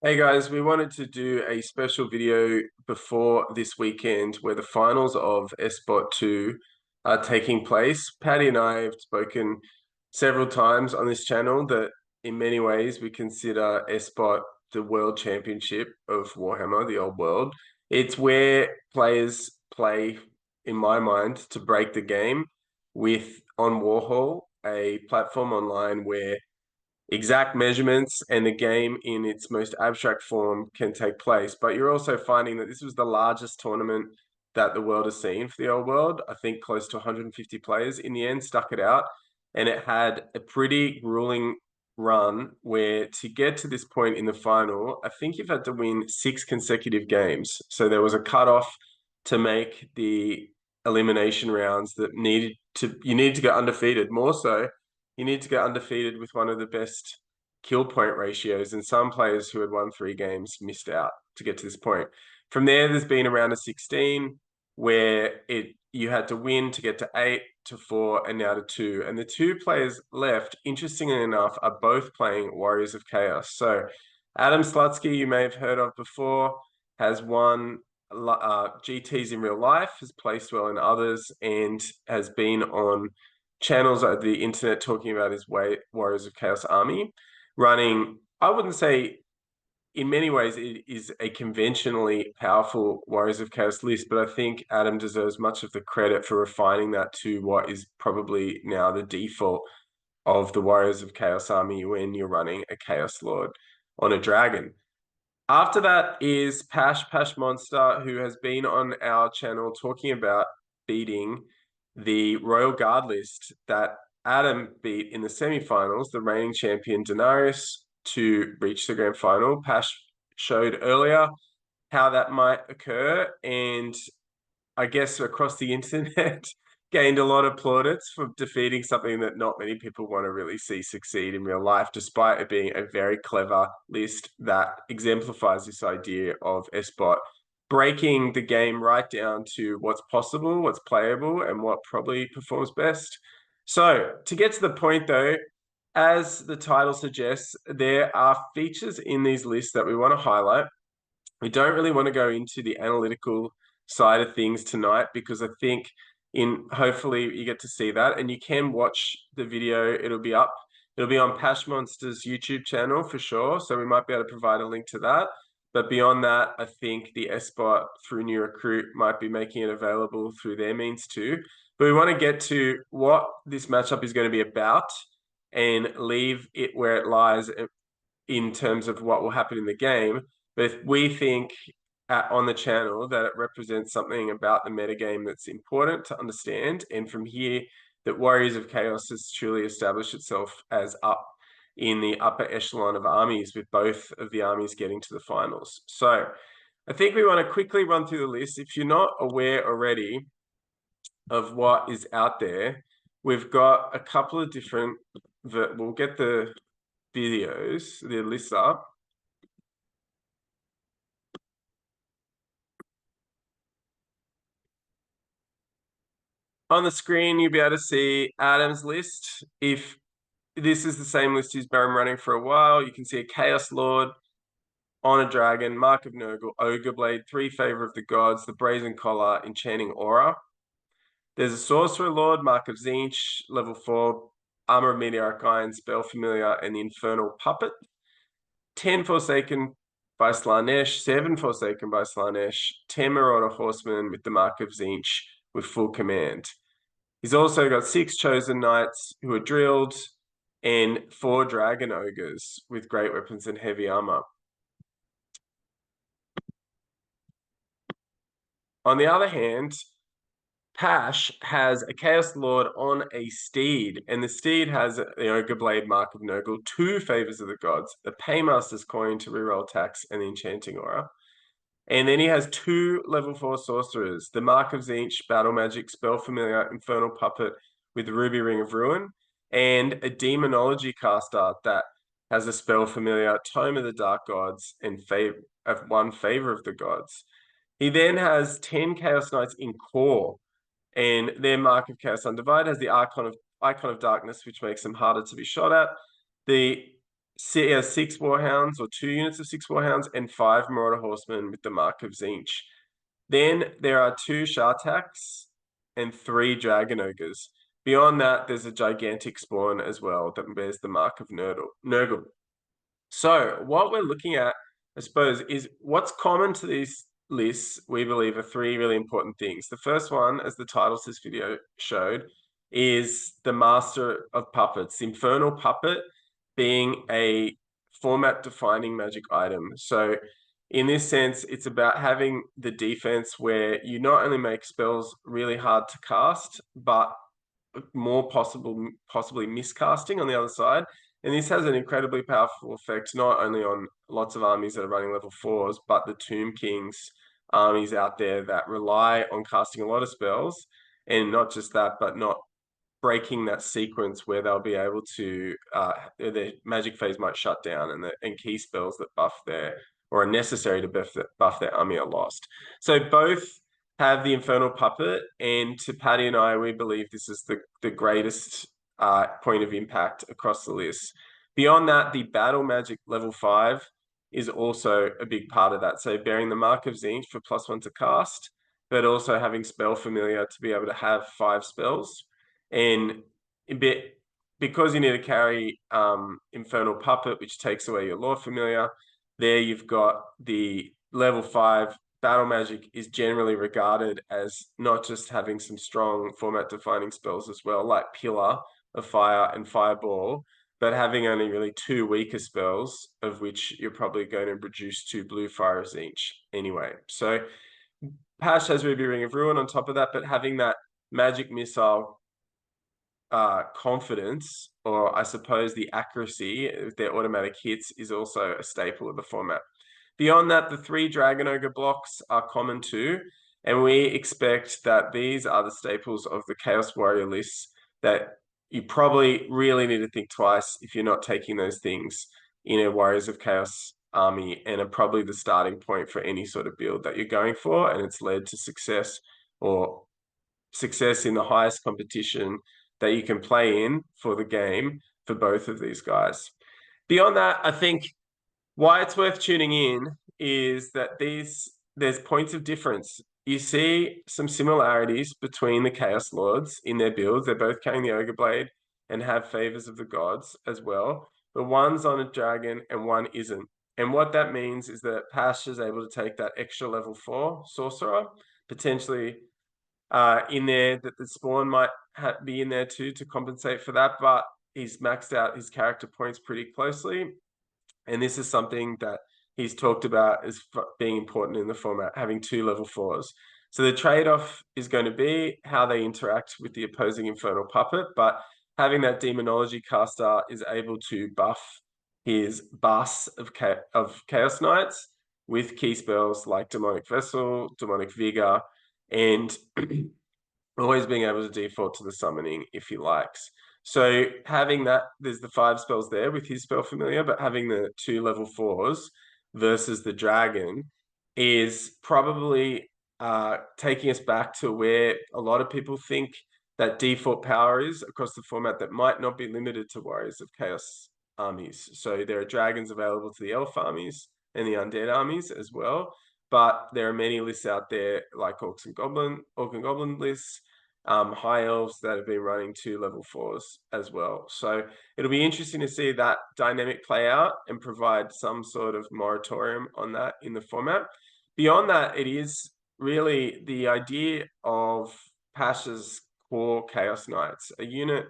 Hey guys, we wanted to do a special video before this weekend where the finals of SBOT2 are taking place. Patty and I have spoken several times on this channel that in many ways we consider SBOT the world championship of Warhammer, the old world. It's where players play, in my mind, to break the game with on Warhol, a platform online where exact measurements and the game in its most abstract form can take place. But you're also finding that this was the largest tournament that the world has seen for the old world. I think close to 150 players in the end stuck it out. And it had a pretty grueling run where to get to this point in the final, I think you've had to win 6 consecutive games. So there was a cutoff to make the elimination rounds that you needed to go undefeated. More so, you need to go undefeated with one of the best kill point ratios, and some players who had won 3 games missed out to get to this point. From there's been a round of 16 where you had to win to get to 8 to 4 and now to 2. And the two players left, interestingly enough, are both playing Warriors of Chaos. So Adam Slutsky, you may have heard of before, has won GTs in real life, has placed well in others, and has been on channels of the internet talking about his Warriors of Chaos army, running, I wouldn't say in many ways it is a conventionally powerful Warriors of Chaos list, but I think Adam deserves much of the credit for refining that to what is probably now the default of the Warriors of Chaos army when you're running a Chaos Lord on a dragon. After that is Pash Monster, who has been on our channel talking about beating the Royal Guard list that Adam beat in the semi-finals, the reigning champion Denarius, to reach the grand final. Pash showed earlier how that might occur, and I guess across the internet gained a lot of plaudits for defeating something that not many people want to really see succeed in real life, despite it being a very clever list that exemplifies this idea of SBOT breaking the game right down to what's possible, what's playable, and what probably performs best. So, to get to the point though, as the title suggests, there are features in these lists that we want to highlight. We don't really want to go into the analytical side of things tonight because I think in hopefully you get to see that and you can watch the video. It'll be up. It'll be on Pash Monster's YouTube channel for sure. So we might be able to provide a link to that. But beyond that, I think the SBOT through New Recruit might be making it available through their means too. But we want to get to what this matchup is going to be about and leave it where it lies in terms of what will happen in the game. But if we think on the channel that it represents something about the metagame that's important to understand, and from here, that Warriors of Chaos has truly established itself as up in the upper echelon of armies, with both of the armies getting to the finals. So I think we want to quickly run through the list. If you're not aware already of what is out there, we've got a couple of different, we'll get the videos, the lists up. On the screen, you'll be able to see Adam's list. If this is the same list he's been running for a while, you can see a Chaos Lord on a dragon, Mark of Nurgle, Ogre Blade, 3 Favor of the Gods, the Brazen Collar, Enchanting Aura. There's a Sorcerer Lord, Mark of Tzeentch, level 4, Armor of Meteoric Iron, Spell Familiar, and the Infernal Puppet. 10 Forsaken by Slanesh, 7 Forsaken by Slanesh, 10 Marauder Horsemen with the Mark of Tzeentch with full command. He's also got 6 Chosen Knights who are drilled and 4 Dragon Ogres with great weapons and heavy armor. On the other hand, Pash has a Chaos Lord on a steed, and the steed has the Ogre Blade, Mark of Nurgle, 2 Favors of the Gods, the Paymaster's Coin to reroll attacks, and the Enchanting Aura. And then he has 2 level 4 sorcerers, the Mark of Tzeentch, Battle Magic, Spell Familiar, Infernal Puppet with the Ruby Ring of Ruin, and a Demonology caster that has a Spell Familiar, Tome of the Dark Gods, and 1 Favor of the Gods. He then has 10 Chaos Knights in core, and their Mark of Chaos Undivided has the Icon of Darkness, which makes them harder to be shot at. The 6 Warhounds or 2 units of 6 Warhounds and 5 Marauder Horsemen with the Mark of Zinch. Then there are 2 Shartaks and 3 Dragon Ogres. Beyond that, there's a gigantic spawn as well that bears the Mark of Nurgle. So what we're looking at, I suppose, is what's common to these lists, we believe, are 3 really important things. The first one, as the title to this video showed, is the Master of Puppets, the Infernal Puppet being a format-defining magic item. So in this sense, it's about having the defense where you not only make spells really hard to cast, but more possibly miscasting on the other side. And this has an incredibly powerful effect, not only on lots of armies that are running level 4s, but the Tomb Kings armies out there that rely on casting a lot of spells. And not just that, but not breaking that sequence where they'll be able to, their magic phase might shut down and key spells that buff their, or are necessary to buff their army are lost. So both have the Infernal Puppet, and to Paddy and I, we believe this is the greatest point of impact across the list. Beyond that, the Battle Magic level 5 is also a big part of that. So bearing the Mark of Zinch for +1 to cast, but also having Spell Familiar to be able to have 5 spells. And because you need to carry Infernal Puppet, which takes away your Lore Familiar, there you've got the level 5 Battle Magic is generally regarded as not just having some strong format-defining spells as well, like Pillar of Fire and Fireball, but having only really 2 weaker spells, of which you're probably going to reduce to Blue Fires each anyway. So Pash has Ruby Ring of Ruin on top of that, but having that Magic Missile confidence, or I suppose the accuracy of their automatic hits, is also a staple of the format. Beyond that, the 3 Dragon Ogre blocks are common too, and we expect that these are the staples of the Chaos Warrior lists that you probably really need to think twice if you're not taking those things in a Warriors of Chaos army, and are probably the starting point for any sort of build that you're going for, and it's led to success or success in the highest competition that you can play in for the game for both of these guys. Beyond that, I think why it's worth tuning in is that there's points of difference. You see some similarities between the Chaos Lords in their builds. They're both carrying the Ogre Blade and have favors of the gods as well. But one's on a dragon and one isn't. And what that means is that Pash is able to take that extra level 4 sorcerer, potentially in there, that the spawn might be in there too to compensate for that, but he's maxed out his character points pretty closely. And this is something that he's talked about as being important in the format, having 2 level 4s. So the trade-off is going to be how they interact with the opposing Infernal Puppet, but having that Demonology caster is able to buff his bus of Chaos Knights with key spells like Demonic Vessel, Demonic Vigor, and always being able to default to the summoning if he likes. So having that, there's the 5 spells there with his Spell Familiar, but having the 2 level 4s versus the dragon is probably taking us back to where a lot of people think that default power is across the format that might not be limited to Warriors of Chaos armies. So there are dragons available to the elf armies and the undead armies as well, but there are many lists out there like Orc and Goblin lists, high elves that have been running 2 level 4s as well. So it'll be interesting to see that dynamic play out and provide some sort of moratorium on that in the format. Beyond that, it is really the idea of Pasha's core Chaos Knights, a unit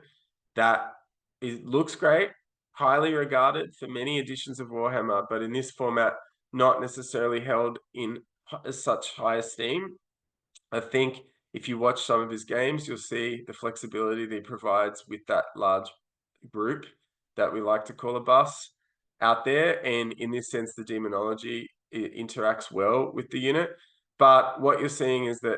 that looks great, highly regarded for many editions of Warhammer, but in this format, not necessarily held in such high esteem. I think if you watch some of his games, you'll see the flexibility that he provides with that large group that we like to call a bus out there. And in this sense, the Demonology interacts well with the unit. But what you're seeing is that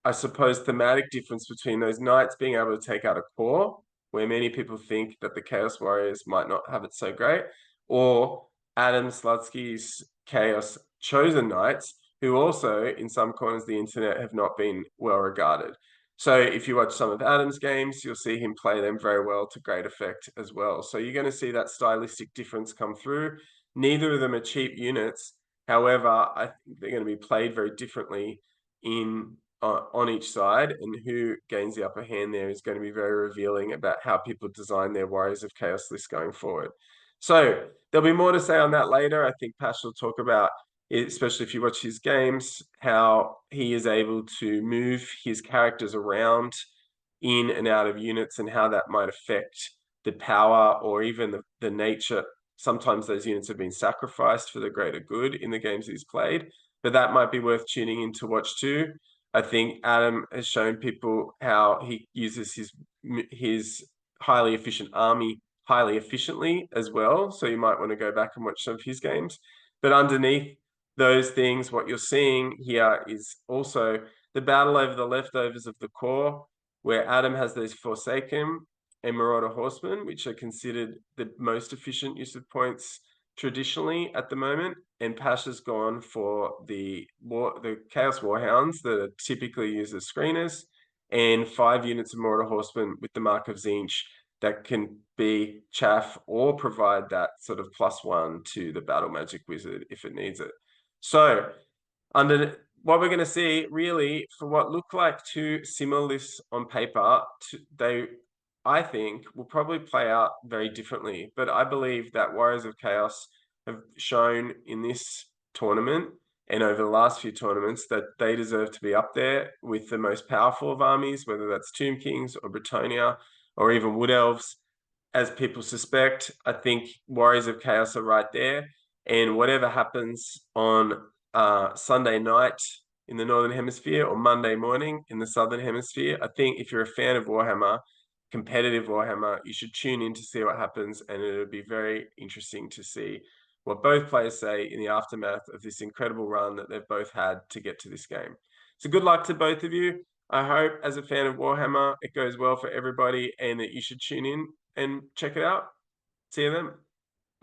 I suppose, thematic difference between those knights being able to take out a core, where many people think that the Chaos Warriors might not have it so great, or Adam Slutsky's Chaos Chosen Knights, who also, in some corners of the internet, have not been well regarded. So if you watch some of Adam's games, you'll see him play them very well to great effect as well. So you're going to see that stylistic difference come through. Neither of them are cheap units. However, I think they're going to be played very differently in on each side, and who gains the upper hand there is going to be very revealing about how people design their Warriors of Chaos list going forward. So there'll be more to say on that later. I think Pash will talk about, especially if you watch his games, how he is able to move his characters around in and out of units and how that might affect the power or even the nature. Sometimes those units have been sacrificed for the greater good in the games he's played, but that might be worth tuning in to watch too. I think Adam has shown people how he uses his highly efficient army highly efficiently as well. So you might want to go back and watch some of his games. But underneath those things, what you're seeing here is also the battle over the leftovers of the core, where Adam has those Forsaken and Marauder Horsemen, which are considered the most efficient use of points traditionally at the moment. And Pasha's gone for the Chaos Warhounds that are typically used as screeners, and 5 units of Marauder Horsemen with the Mark of Tzeentch that can be chaff or provide that sort of +1 to the Battle Magic Wizard if it needs it. So under what we're going to see really for what look like 2 similar lists on paper, I think will probably play out very differently. But I believe that Warriors of Chaos have shown in this tournament and over the last few tournaments that they deserve to be up there with the most powerful of armies, whether that's Tomb Kings or Bretonnia or even Wood Elves. As people suspect, I think Warriors of Chaos are right there. And whatever happens on Sunday night in the Northern Hemisphere or Monday morning in the Southern Hemisphere, I think if you're a fan of Warhammer, competitive Warhammer, you should tune in to see what happens, and it'll be very interesting to see what both players say in the aftermath of this incredible run that they've both had to get to this game. So good luck to both of you. I hope, as a fan of Warhammer, it goes well for everybody and that you should tune in and check it out. See you then.